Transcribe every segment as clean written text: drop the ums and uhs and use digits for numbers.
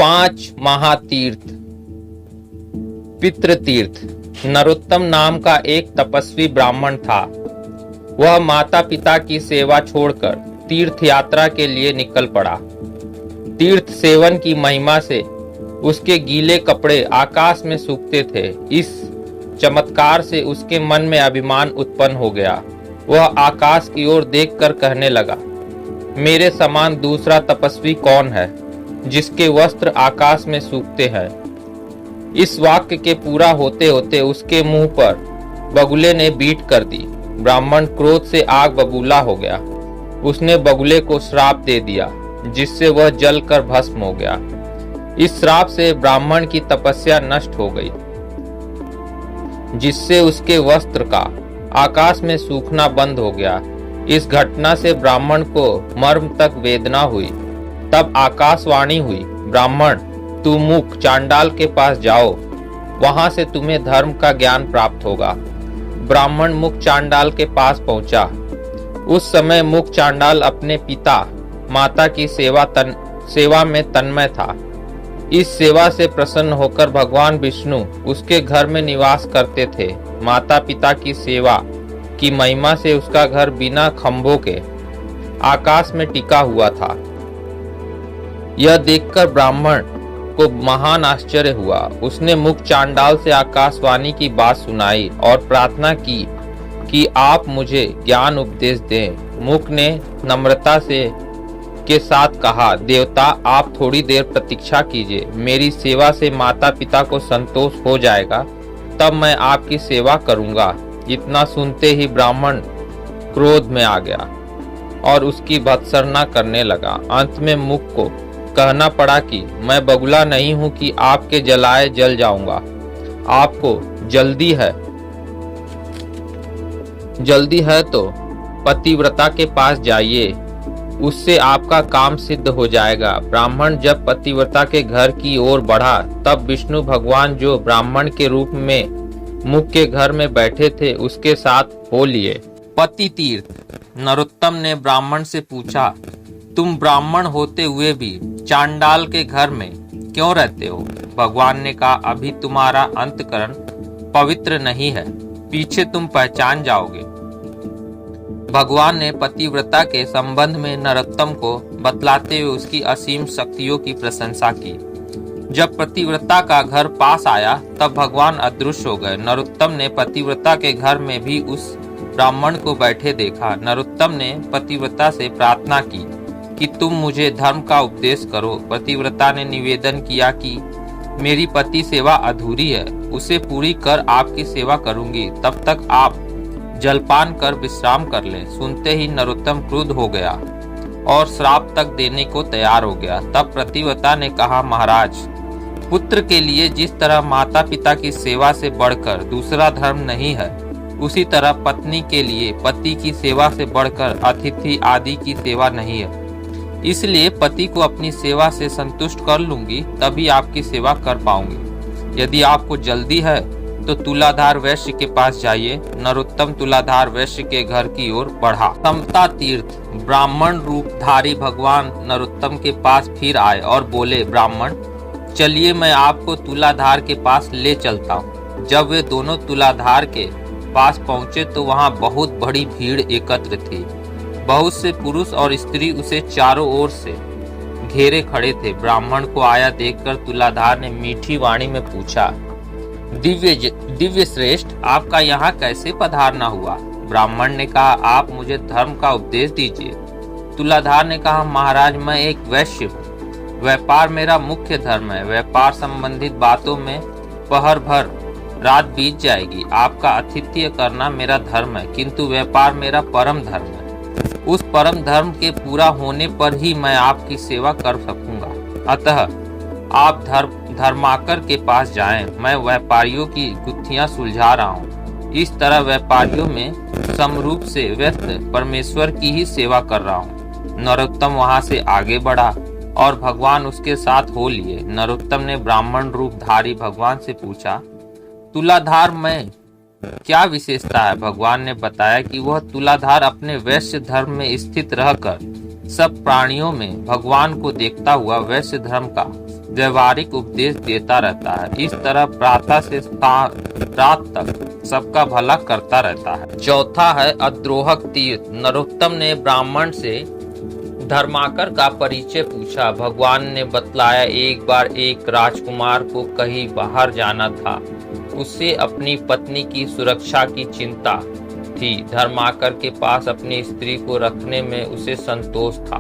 5 महातीर्थ। पितृतीर्थ। नरोत्तम नाम का एक तपस्वी ब्राह्मण था। वह माता पिता की सेवा छोड़कर तीर्थ यात्रा के लिए निकल पड़ा। तीर्थ सेवन की महिमा से उसके गीले कपड़े आकाश में सूखते थे। इस चमत्कार से उसके मन में अभिमान उत्पन्न हो गया। वह आकाश की ओर देखकर कहने लगा, मेरे समान दूसरा तपस्वी कौन है जिसके वस्त्र आकाश में सूखते हैं। इस वाक्य के पूरा होते होते उसके मुंह पर बगुले ने बीट कर दी। ब्राह्मण क्रोध से आग बबूला हो गया। उसने बगुले को श्राप दे दिया, जिससे वह जलकर भस्म हो गया। इस श्राप से ब्राह्मण की तपस्या नष्ट हो गई, जिससे उसके वस्त्र का आकाश में सूखना बंद हो गया। इस घटना से ब्राह्मण को मर्म तक वेदना हुई। तब आकाशवाणी हुई, ब्राह्मण, तुम मुख चांडाल के पास जाओ, वहां से तुम्हें धर्म का ज्ञान प्राप्त होगा। ब्राह्मण मुख चांडाल के पास पहुंचा। उस समय मुख चांडाल अपने पिता माता की सेवा में तन्मय था। इस सेवा से प्रसन्न होकर भगवान विष्णु उसके घर में निवास करते थे। माता पिता की सेवा की महिमा से उसका घर बिना खंभों के आकाश में टिका हुआ था। यह देखकर ब्राह्मण को महान आश्चर्य हुआ। उसने मुख चांडाल से आकाशवाणी की बात सुनाई और प्रार्थना की कि आप मुझे ज्ञान उपदेश दें। मुख ने नम्रता के साथ कहा, देवता, आप थोड़ी देर प्रतीक्षा कीजिए। मेरी सेवा से माता पिता को संतोष हो जाएगा, तब मैं आपकी सेवा करूंगा। इतना सुनते ही ब्राह्मण क्रोध में आ गया और उसकी भत्सना करने लगा। अंत में मुख को कहना पड़ा कि मैं बगुला नहीं हूं कि आपके जलाए जल जाऊंगा। आपको जल्दी है तो पतिव्रता के पास जाइए, उससे आपका काम सिद्ध हो जाएगा। ब्राह्मण जब पतिव्रता के घर की ओर बढ़ा, तब विष्णु भगवान जो ब्राह्मण के रूप में मुख के घर में बैठे थे, उसके साथ हो लिए। पति तीर्थ। नरोत्तम ने ब्राह्मण से पूछा, तुम ब्राह्मण होते हुए भी चांडाल के घर में क्यों रहते हो? भगवान ने कहा, अभी तुम्हारा अंतकरण पवित्र नहीं है, पीछे तुम पहचान जाओगे। भगवान ने पतिव्रता के संबंध में नरोत्तम को बतलाते हुए उसकी असीम शक्तियों की प्रशंसा की। जब पतिव्रता का घर पास आया, तब भगवान अदृश्य हो गए। नरोत्तम ने पतिव्रता के घर में भी उस ब्राह्मण को बैठे देखा। नरोत्तम ने पतिव्रता से प्रार्थना की कि तुम मुझे धर्म का उपदेश करो। पतिव्रता ने निवेदन किया कि मेरी पति सेवा अधूरी है, उसे पूरी कर आपकी सेवा करूंगी। तब तक आप जलपान कर विश्राम कर लें। सुनते ही नरोत्तम क्रुद्ध हो गया और श्राप तक देने को तैयार हो गया। तब पतिव्रता ने कहा, महाराज, पुत्र के लिए जिस तरह माता पिता की सेवा से बढ़कर दूसरा धर्म नहीं है, उसी तरह पत्नी के लिए पति की सेवा से बढ़कर अतिथि आदि की सेवा नहीं है। इसलिए पति को अपनी सेवा से संतुष्ट कर लूंगी, तभी आपकी सेवा कर पाऊंगी। यदि आपको जल्दी है तो तुलाधार वैश्य के पास जाइए। नरोत्तम तुलाधार वैश्य के घर की ओर बढ़ा। समता तीर्थ। ब्राह्मण रूपधारी भगवान नरोत्तम के पास फिर आए और बोले, ब्राह्मण, चलिए मैं आपको तुलाधार के पास ले चलता हूँ। जब वे दोनों तुलाधार के पास पहुँचे तो वहाँ बहुत बड़ी भीड़ एकत्र थी। बहुत से पुरुष और स्त्री उसे चारों ओर से घेरे खड़े थे। ब्राह्मण को आया देखकर तुलाधार ने मीठी वाणी में पूछा, दिव्य श्रेष्ठ, आपका यहाँ कैसे पधारना हुआ? ब्राह्मण ने कहा, आप मुझे धर्म का उपदेश दीजिए। तुलाधार ने कहा, महाराज, मैं एक वैश्य हूँ। व्यापार मेरा मुख्य धर्म है। व्यापार संबंधित बातों में पहर भर रात बीत जाएगी। आपका आतिथ्य करना मेरा धर्म है, किंतु व्यापार मेरा परम धर्म है। उस परम धर्म के पूरा होने पर ही मैं आपकी सेवा कर सकूंगा। अतः आप धर्माकर के पास जाएं। मैं व्यापारियों की गुत्थियां सुलझा रहा हूँ। इस तरह व्यापारियों में समरूप से व्यस्त परमेश्वर की ही सेवा कर रहा हूँ। नरोत्तम वहां से आगे बढ़ा और भगवान उसके साथ हो लिए। नरोत्तम ने ब्राह्मण रूपधारी भगवान से पूछा, तुलाधार में क्या विशेषता है? भगवान ने बताया कि वह तुलाधार अपने वैश्य धर्म में स्थित रहकर सब प्राणियों में भगवान को देखता हुआ वैश्य धर्म का व्यवहारिक उपदेश देता रहता है। इस तरह प्रातः से रात तक सबका भला करता रहता है। चौथा है अद्रोहक तीर्थ। नरोत्तम ने ब्राह्मण से धर्माकर का परिचय पूछा। भगवान ने बतलाया, एक बार एक राजकुमार को कहीं बाहर जाना था। उसे अपनी पत्नी की सुरक्षा की चिंता थी। धर्माकर के पास अपनी स्त्री को रखने में उसे संतोष था।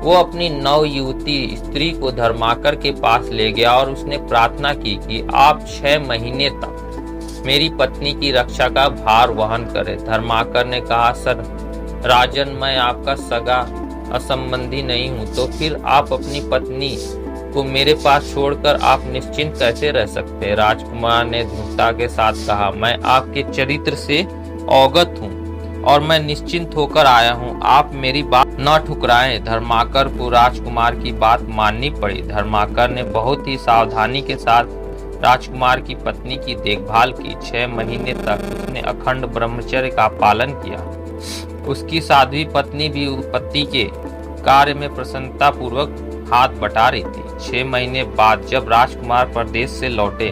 वो अपनी नवयुवती स्त्री को धर्माकर के पास ले गया और उसने प्रार्थना की कि आप 6 महीने तक मेरी पत्नी की रक्षा का भार वहन करें। धर्माकर ने कहा, सर राजन, मैं आपका सगा असंबंधी नहीं हूँ, तो फिर आप अपनी पत्नी को मेरे पास छोड़कर आप निश्चिंत कैसे रह सकते हैं? राजकुमार ने दृढ़ता के साथ कहा, मैं आपके चरित्र से अवगत हूँ और मैं निश्चिंत होकर आया हूँ। आप मेरी बात न ठुकराएं। धर्माकर को राजकुमार की बात माननी पड़ी। धर्माकर ने बहुत ही सावधानी के साथ राजकुमार की पत्नी की देखभाल की। 6 महीने तक उसने अखंड ब्रह्मचर्य का पालन किया। उसकी साध्वी पत्नी भी पति के कार्य में प्रसन्नता पूर्वक हाथ बटा रही थी। 6 महीने बाद जब राजकुमार परदेश से लौटे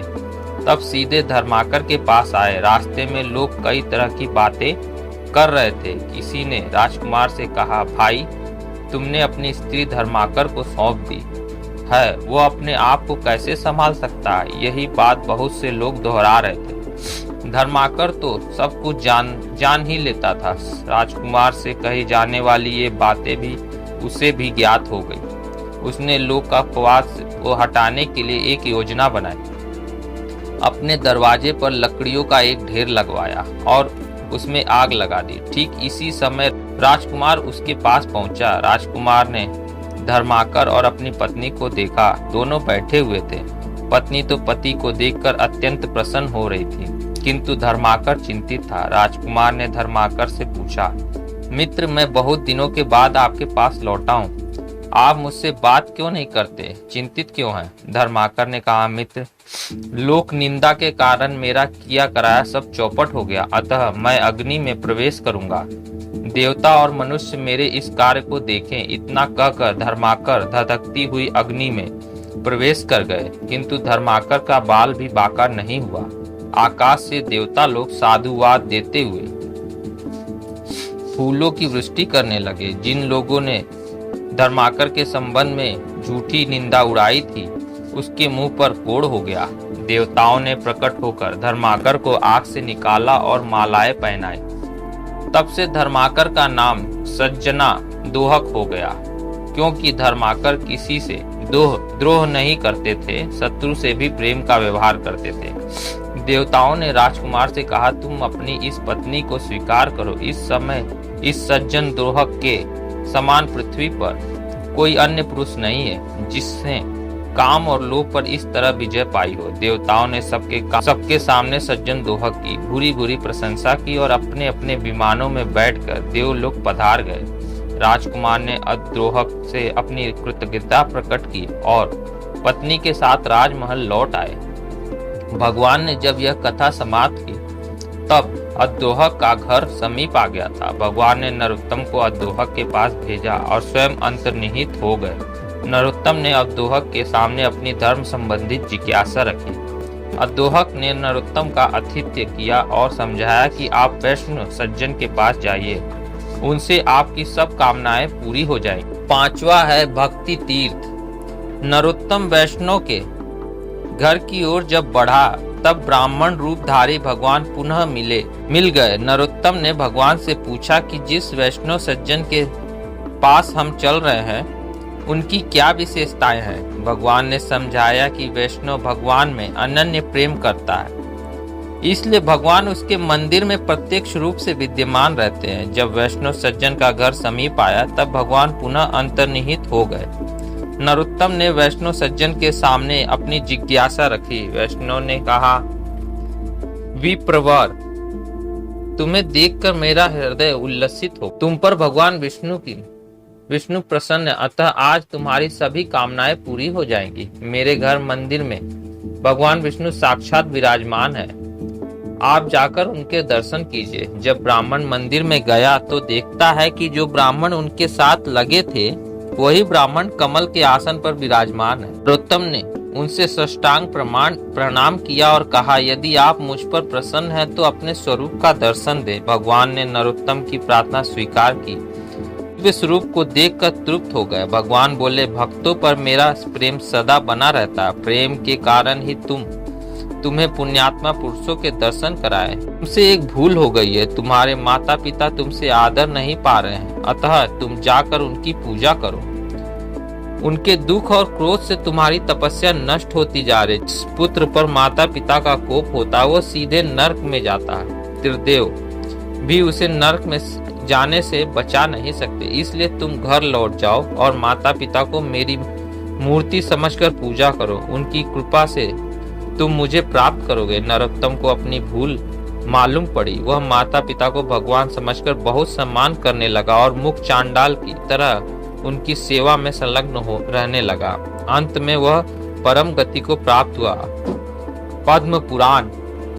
तब सीधे धर्माकर के पास आए। रास्ते में लोग कई तरह की बातें कर रहे थे। किसी ने राजकुमार से कहा, भाई तुमने अपनी स्त्री धर्माकर को सौंप दी है, वो अपने आप को कैसे संभाल सकता है? यही बात बहुत से लोग दोहरा रहे थे। धर्माकर तो सब कुछ जान ही लेता था। राजकुमार से कही जाने वाली ये बातें भी उसे भी ज्ञात हो गई। उसने लोक का अपवाद को हटाने के लिए एक योजना बनाई। अपने दरवाजे पर लकड़ियों का एक ढेर लगवाया और उसमें आग लगा दी। ठीक इसी समय राजकुमार उसके पास पहुंचा। राजकुमार ने धर्माकर और अपनी पत्नी को देखा। दोनों बैठे हुए थे। पत्नी तो पति को देखकर अत्यंत प्रसन्न हो रही थी, किंतु धर्माकर चिंतित था। राजकुमार ने धर्माकर से पूछा, मित्र, मैं बहुत दिनों के बाद आपके पास लौटा हूँ, आप मुझसे बात क्यों नहीं करते? चिंतित क्यों हैं? धर्माकर ने कहा, मित्र, लोक निंदा के कारण मेरा किया कराया सब चौपट हो गया, अतः मैं अग्नि में प्रवेश करूंगा। देवता और मनुष्य मेरे इस कार्य को देखें। इतना कहकर धर्माकर धधकती हुई अग्नि में प्रवेश कर गए, किंतु धर्माकर का बाल भी बाका नहीं हुआ। आकाश से देवता लोग साधुवाद देते हुए फूलों की वृष्टि करने लगे। जिन लोगों ने धर्माकर के संबंध में झूठी निंदा उड़ाई थी, उसके मुंह पर कोढ़ हो गया। देवताओं ने प्रकट होकर धर्माकर को आग से निकाला और मालाएं पहनाई। तब से धर्माकर का नाम सज्जना दोहक हो गया, क्योंकि धर्माकर किसी से द्रोह नहीं करते थे, शत्रु से भी प्रेम का व्यवहार करते थे। देवताओं ने राजकुमार से कहा, तुम अपनी इस पत्नी को स्वीकार करो। इस समय इस सज्जन द्रोहक के समान पृथ्वी पर कोई अन्य पुरुष नहीं है जिसने काम और लोभ पर इस तरह विजय पाई हो। देवताओं ने सबके सामने सज्जन दोहक की बुरी बुरी प्रशंसा की और अपने अपने विमानों में बैठकर देवलोक पधार गए। राजकुमार ने अद्रोहक से अपनी कृतज्ञता प्रकट की और पत्नी के साथ राजमहल लौट आए। भगवान ने जब यह कथा समाप्त की तब अद्रोहक का घर समीप आ गया था। भगवान ने नरोत्तम को अद्रोहक के पास भेजा और स्वयं अंतर्निहित हो गए। नरोत्तम ने अद्रोहक के सामने अपनी धर्म संबंधित जिज्ञासा रखी। अद्रोहक ने नरोत्तम का आतिथ्य किया और समझाया कि आप वैष्णव सज्जन के पास जाइए, उनसे आपकी सब कामनाएं पूरी हो जाएंगी। 5वां है भक्ति तीर्थ। नरोत्तम वैष्णव के घर की ओर जब बढ़ा तब ब्राह्मण रूपधारी भगवान पुनः मिल गए। नरोत्तम ने भगवान से पूछा कि जिस वैष्णव सज्जन के पास हम चल रहे हैं उनकी क्या विशेषताएं हैं? भगवान ने समझाया कि वैष्णव भगवान में अनन्य प्रेम करता है, इसलिए भगवान उसके मंदिर में प्रत्यक्ष रूप से विद्यमान रहते हैं। जब वैष्णव सज्जन का घर समीप आया तब भगवान पुनः अंतर्निहित हो गए। नरोत्तम ने वैष्णव सज्जन के सामने अपनी जिज्ञासा रखी। वैष्णव ने कहा, विप्रवर, तुम्हें देखकर मेरा हृदय उल्लसित हो। तुम पर भगवान विष्णु प्रसन्न है, अतः आज तुम्हारी सभी कामनाएं पूरी हो जाएंगी। मेरे घर मंदिर में भगवान विष्णु साक्षात विराजमान है, आप जाकर उनके दर्शन कीजिए। जब ब्राह्मण मंदिर में गया तो देखता है कि जो ब्राह्मण उनके साथ लगे थे वही ब्राह्मण कमल के आसन पर विराजमान है। नरोत्तम ने उनसे साष्टांग प्रणाम किया और कहा, यदि आप मुझ पर प्रसन्न हैं तो अपने स्वरूप का दर्शन दे। भगवान ने नरोत्तम की प्रार्थना स्वीकार की, वे स्वरूप को देखकर तृप्त हो गए। भगवान बोले, भक्तों पर मेरा प्रेम सदा बना रहता है। प्रेम के कारण ही तुम्हें पुण्यात्मा पुरुषों के दर्शन कराए। तुमसे एक भूल हो गई है, तुम्हारे माता पिता तुमसे आदर नहीं पा रहे हैं, अतः तुम जाकर उनकी पूजा करो। उनके दुख और क्रोध से तुम्हारी तपस्या नष्ट होती जा रही। जिस पुत्र पर माता पिता का कोप होता है वो सीधे नरक में जाता है। त्रिदेव भी उसे नरक में जाने से बचा नहीं सकते। इसलिए तुम घर लौट जाओ और माता पिता को मेरी मूर्ति समझकर पूजा करो। उनकी कृपा से तुम मुझे प्राप्त करोगे। नरोत्तम को अपनी भूल मालूम पड़ी। वह माता पिता को भगवान समझकर बहुत सम्मान करने लगा और मुख चांडाल की तरह उनकी सेवा में संलग्न रहने लगा। अंत में वह परम गति को प्राप्त हुआ। पद्म पुराण